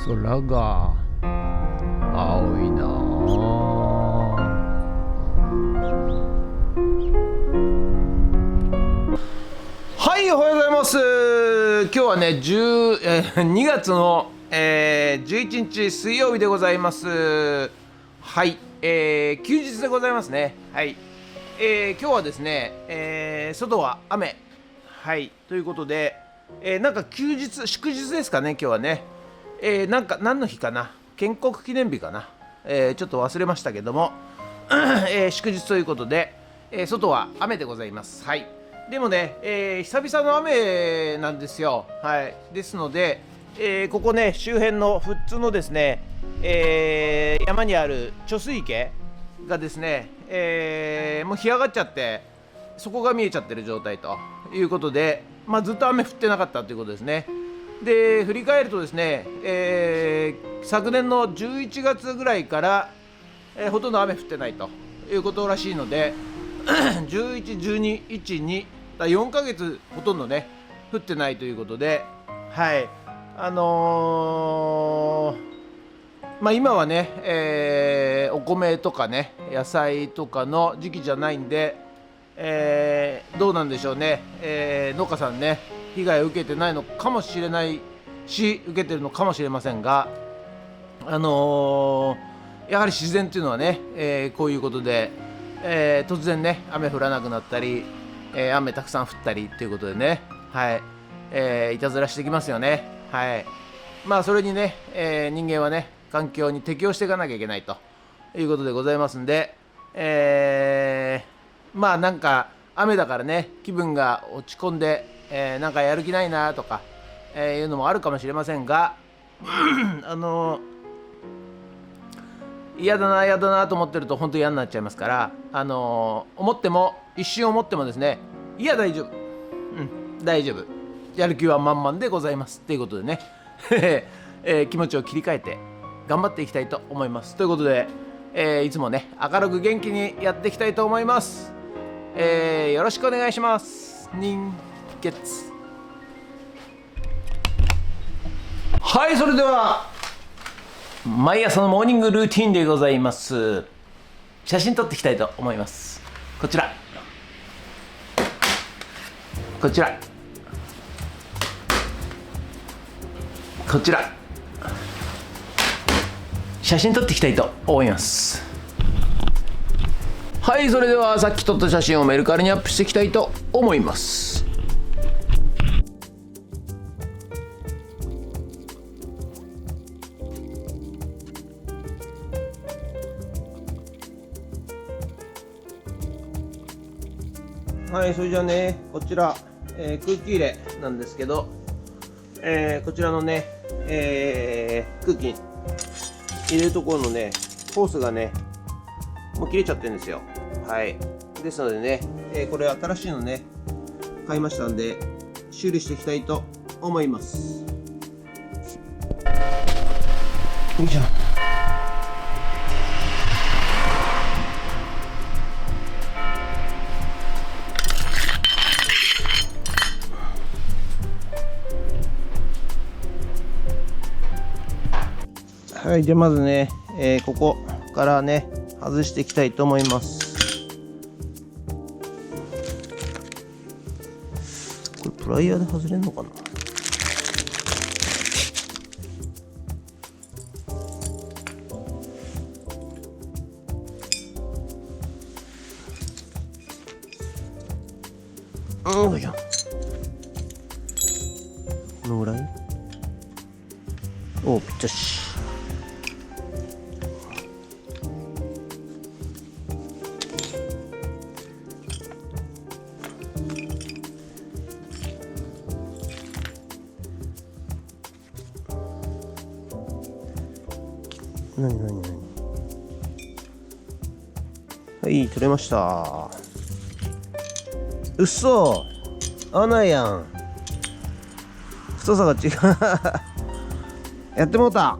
空が青いなあ。はい、おはようございます。今日はね、2月の、11日水曜日でございます。はい、休日でございますね。はい、今日はですね、外は雨。はい、ということで、なんか祝日ですかね、今日はね。なんか何の日かな、建国記念日かな、ちょっと忘れましたけども、祝日ということで、外は雨でございます。はい、でもね、久々の雨なんですよ。はい、ですので、ここね、周辺の富津のですね、山にある貯水池がですね、もう干上がっちゃって、そこが見えちゃってる状態ということで、ずっと雨降ってなかったということですね。で、振り返るとですね、昨年の11月ぐらいから、ほとんど雨降ってないということらしいので11、12、1、2、4ヶ月ほとんどね降ってないということで、はい、今はね、お米とかね野菜とかの時期じゃないんで、どうなんでしょうね、農家さんね被害を受けてないのかもしれないし、受けてるのかもしれませんが、やはり自然というのはね、こういうことで、突然ね雨降らなくなったり、雨たくさん降ったりということでね、はい、いたずらしてきますよね。はい、それにね、人間はね環境に適応していかなきゃいけないということでございますんで、なんか雨だからね気分が落ち込んで、なんかやる気ないなとか、いうのもあるかもしれませんが嫌だなと思ってると本当に嫌になっちゃいますから、一瞬思ってもですね、いや大丈夫、大丈夫、やる気は満々でございますということでね、気持ちを切り替えて頑張っていきたいと思います。ということで、いつもね明るく元気にやっていきたいと思います。よろしくお願いします。人月。はい、それでは毎朝のモーニングルーティンでございます。写真撮っていきたいと思います。こちらこちらこちら、写真撮っていきたいと思います。はい、それではさっき撮った写真をメルカリにアップしていきたいと思います。はい、それじゃあね、こちら、空気入れなんですけど、こちらのね、空気入れるところのねホースがねもう切れちゃってるんですよ。はい、ですのでね、これ新しいのね買いましたんで修理していきたいと思います。よいしょ。はい、じゃあまずね、ここからね外していきたいと思います。これプライヤーで外れるのかな。よいしょ。このぐらい。お、ぴったし。何はい、取れました。うっそ、穴やん、太さが違うやってもうた、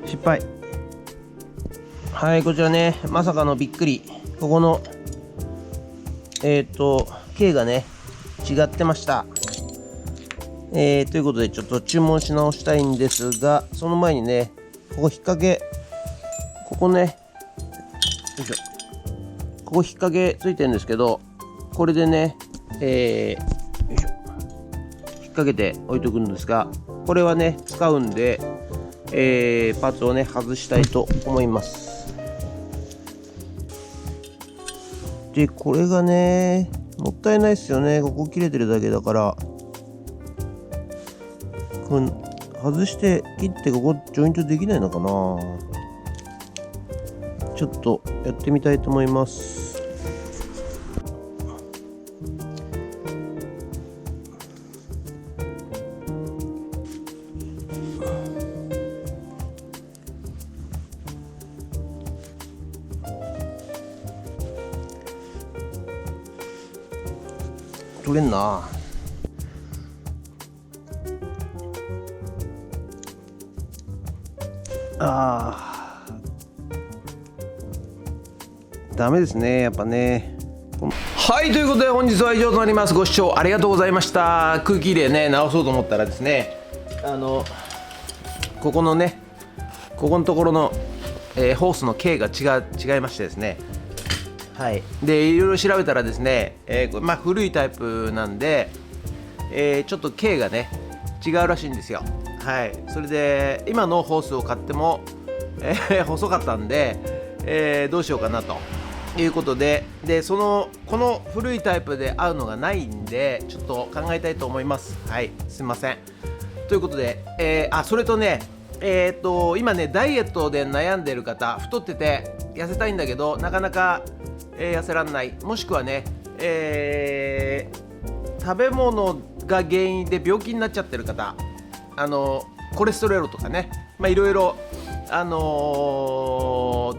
失敗。はい、こちらね、まさかのびっくり、ここの径がね違ってました。ということでちょっと注文し直したいんですが、その前にね、ここ引っ掛け、ここね、よいしょ、ここ引っ掛けついてるんですけど、これでね、よいしょ、引っ掛けて置いとくんですが、これはね使うんで、パーツをね外したいと思います。でこれがねもったいないですよね。ここ切れてるだけだから、これ外して切ってここジョイントできないのかな。ちょっとやってみたいと思います。取れんな。ダメですね、やっぱね。はい、ということで本日は以上となります。ご視聴ありがとうございました。空気入れね直そうと思ったらですね、ここのね、ここのところの、ホースの径が違いましてですね、はい、でいろいろ調べたらですね、古いタイプなんで、ちょっと径がね違うらしいんですよ。はい、それで今のホースを買っても、細かったんで、どうしようかなということで、この古いタイプで合うのがないんでちょっと考えたいと思います。はい、すいません。ということで、それとね、今ねダイエットで悩んでる方、太ってて痩せたいんだけどなかなか痩せらんない、もしくはね、食べ物が原因で病気になっちゃってる方、コレステロールとかね、いろいろ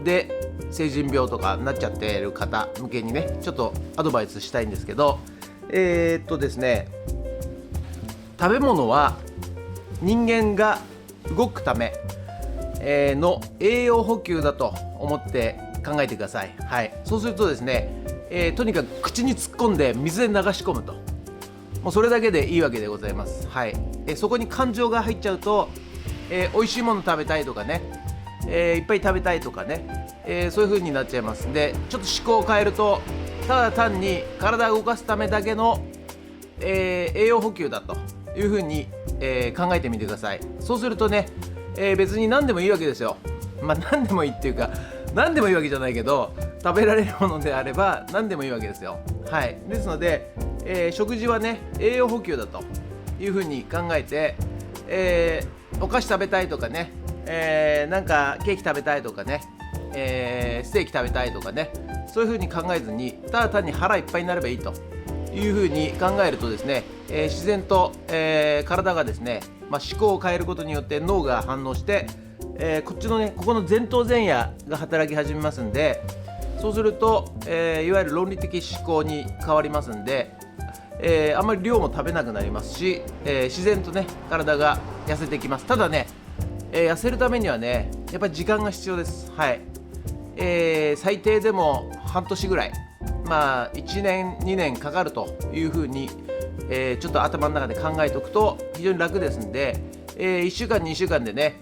で成人病とかになっちゃってる方向けにねちょっとアドバイスしたいんですけど、ですね、食べ物は人間が動くための栄養補給だと思って考えてください。はい、そうするとですね、とにかく口に突っ込んで水で流し込むと、もうそれだけでいいわけでございます。はい、そこに感情が入っちゃうと、美味しいもの食べたいとかね、いっぱい食べたいとかね、そういう風になっちゃいますんで、ちょっと思考を変えるとただ単に体を動かすためだけの、栄養補給だという風に、考えてみてください。そうするとね、別に何でもいいわけですよ。何でもいいっていうか何でもいいわけじゃないけど、食べられるものであれば何でもいいわけですよ。はい、ですので、食事はね栄養補給だという風に考えて、お菓子食べたいとかね、なんかケーキ食べたいとかね、ステーキ食べたいとかね、そういう風に考えずにただ単に腹いっぱいになればいいという風に考えるとですね、自然と、体がですね、思考を変えることによって脳が反応して、こっちのねここの前頭前野が働き始めますんで、そうすると、いわゆる論理的思考に変わりますんで、あんまり量も食べなくなりますし、自然とね体が痩せてきます。ただね、痩せるためにはねやっぱり時間が必要です。はい、最低でも半年ぐらい、1年2年かかるというふうに、ちょっと頭の中で考えておくと非常に楽ですんで、1週間2週間でね、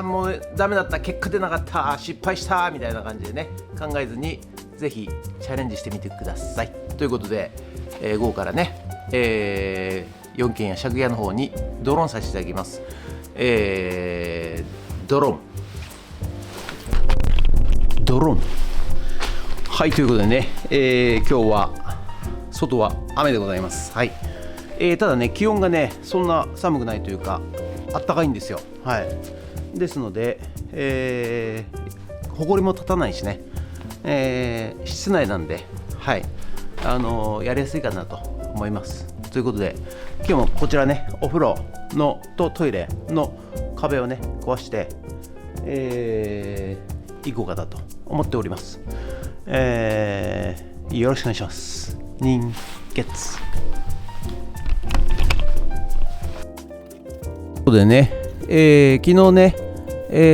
もうダメだった、結果出なかった、失敗したみたいな感じでね考えずにぜひチャレンジしてみてください。ということで、午後からね、4軒や借家の方にドローンさせていただきます。ドローンはい、ということでね、今日は外は雨でございます。はい、ただね気温がねそんな寒くないというかあったかいんですよ。はい、ですので、埃も立たないしね、室内なんで、はい、やりやすいかなと思います。ということで今日もこちらねお風呂のとトイレの壁をね壊して、行こうかなと思っております。よろしくお願いします。人月ということでね、昨日ね、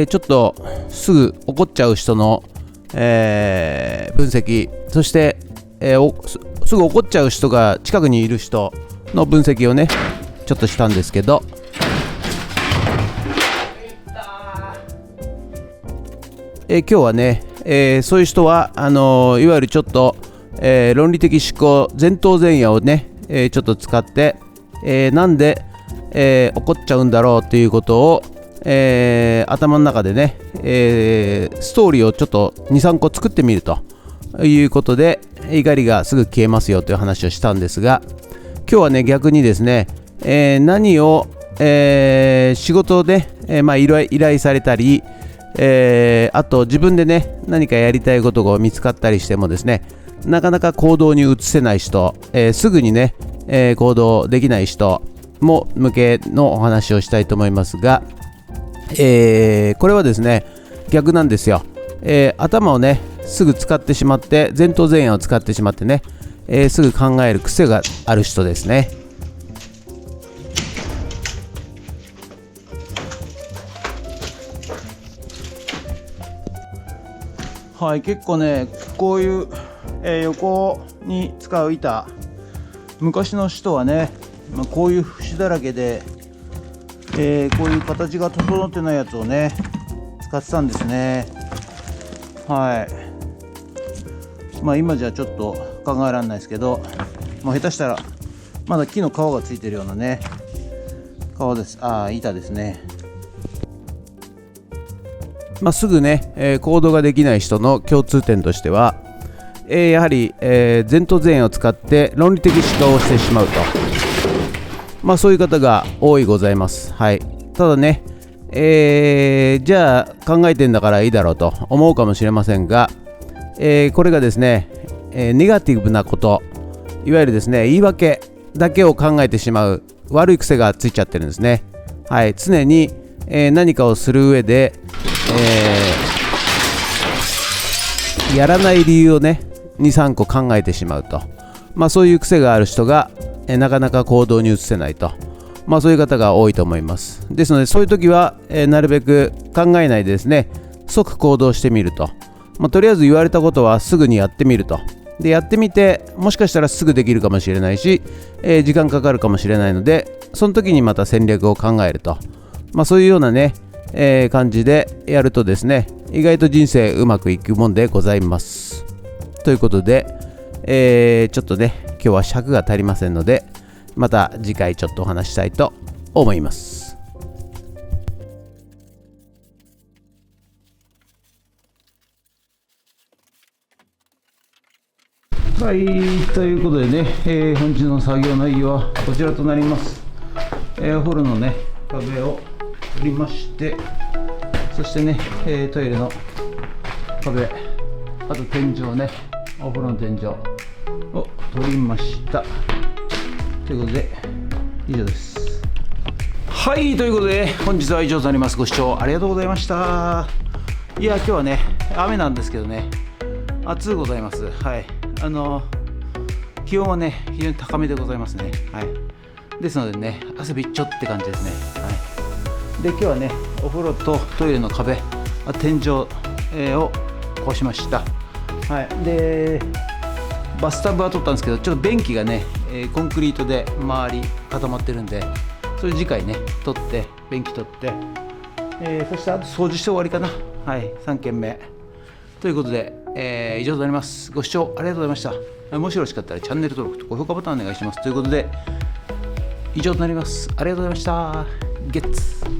ちょっとすぐ怒っちゃう人の、分析、そして、すぐ怒っちゃう人が近くにいる人の分析をねちょっとしたんですけど、今日はね、そういう人はいわゆるちょっと、論理的思考前頭前野をね、ちょっと使って、なんで、起こっちゃうんだろうということを、頭の中でね、ストーリーをちょっと 2,3 個作ってみるということで怒りがすぐ消えますよという話をしたんですが、今日はね逆にですね、何を、仕事で、依頼されたり、あと自分でね何かやりたいことが見つかったりしてもですね、なかなか行動に移せない人、すぐにね、行動できない人も向けのお話をしたいと思いますが、これはですね逆なんですよ。頭をねすぐ使ってしまって、前頭前野を使ってしまってね、すぐ考える癖がある人ですね。はい、結構ねこういう、横に使う板、昔の人はね、こういう節だらけで、こういう形が整ってないやつをね使ってたんですね。はい、今じゃちょっと考えられないですけど、下手したらまだ木の皮がついてるようなね板ですね。すぐね、行動ができない人の共通点としては、やはり、前頭前野を使って論理的思考をしてしまうと、そういう方が多いございます。はい、ただね、じゃあ考えてんだからいいだろうと思うかもしれませんが、これがですね、ネガティブなこと、いわゆるですね言い訳だけを考えてしまう悪い癖がついちゃってるんですね。はい、常に、何かをする上で、やらない理由をね 2,3 個考えてしまうと、そういう癖がある人が、なかなか行動に移せないと、そういう方が多いと思います。ですのでそういう時は、なるべく考えないでですね即行動してみると、とりあえず言われたことはすぐにやってみると。でやってみて、もしかしたらすぐできるかもしれないし、時間かかるかもしれないので、その時にまた戦略を考えると、そういうようなね、感じでやるとですね、意外と人生うまくいくもんでございます。ということで、ちょっとね今日は尺が足りませんので、また次回ちょっとお話したいと思います。はい、ということでね、本日の作業内容はこちらとなります。お風呂のね壁を取りまして、そしてね、トイレの壁、あと天井ね、お風呂の天井を取りましたということで以上です。はい、ということで本日は以上となります。ご視聴ありがとうございました。いや今日はね雨なんですけどね、暑うございます。はい、気温はね非常に高めでございますね。はい、ですのでね汗びっちょって感じですね。はい、で今日はねお風呂とトイレの壁、天井、をこうしました。はい、でバスタブは取ったんですけど、ちょっと便器がね、コンクリートで周り固まってるんで、それ次回ね取って便器取って、そしてあと掃除して終わりかな。はい、3件目ということで、以上となります。ご視聴ありがとうございました。もしよろしかったらチャンネル登録と高評価ボタンお願いします。ということで以上となります。ありがとうございました。ゲッツ